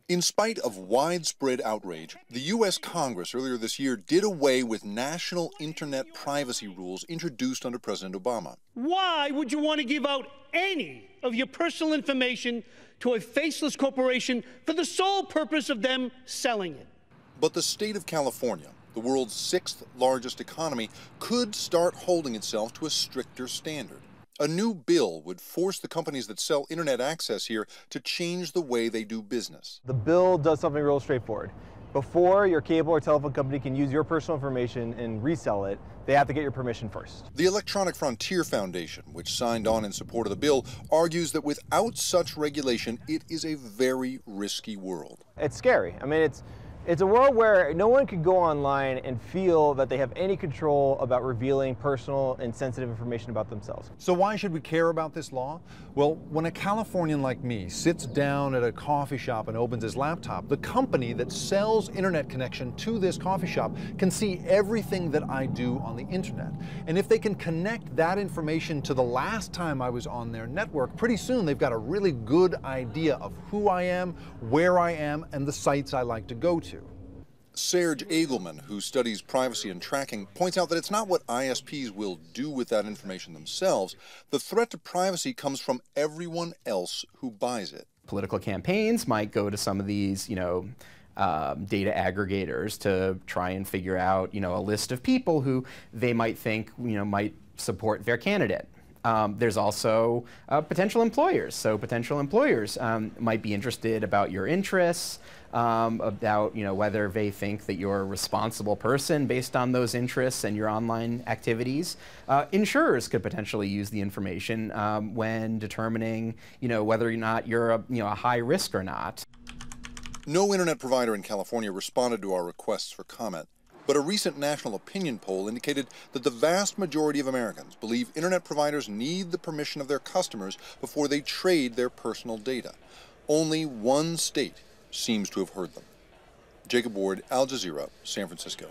In spite of widespread outrage, the U.S. Congress earlier this year did away with national internet privacy rules introduced under President Obama. Why would you want to give out any of your personal information to a faceless corporation for the sole purpose of them selling it? But the state of California, the world's sixth largest economy, could start holding itself to a stricter standard. A new bill would force the companies that sell internet access here to change the way they do business. The bill does something real straightforward. Before your cable or telephone company can use your personal information and resell it, they have to get your permission first. The Electronic Frontier Foundation, which signed on in support of the bill, argues that without such regulation, it is a very risky world. It's scary. I mean, it's a world where no one could go online and feel that they have any control about revealing personal and sensitive information about themselves. So why should we care about this law? Well, when a Californian like me sits down at a coffee shop and opens his laptop, the company that sells internet connection to this coffee shop can see everything that I do on the internet. And if they can connect that information to the last time I was on their network, pretty soon they've got a really good idea of who I am, where I am, and the sites I like to go to. Serge Egelman, who studies privacy and tracking, points out that it's not what ISPs will do with that information themselves. The threat to privacy comes from everyone else who buys it. Political campaigns might go to some of these, data aggregators to try and figure out, a list of people who they might think, might support their candidate. There's also potential employers. So potential employers might be interested about your interests, about whether they think that you're a responsible person based on those interests and your online activities. Insurers could potentially use the information when determining whether or not you're a high risk or not. No internet provider in California responded to our requests for comment. But a recent national opinion poll indicated that the vast majority of Americans believe internet providers need the permission of their customers before they trade their personal data. Only one state seems to have heard them. Jacob Ward, Al Jazeera, San Francisco.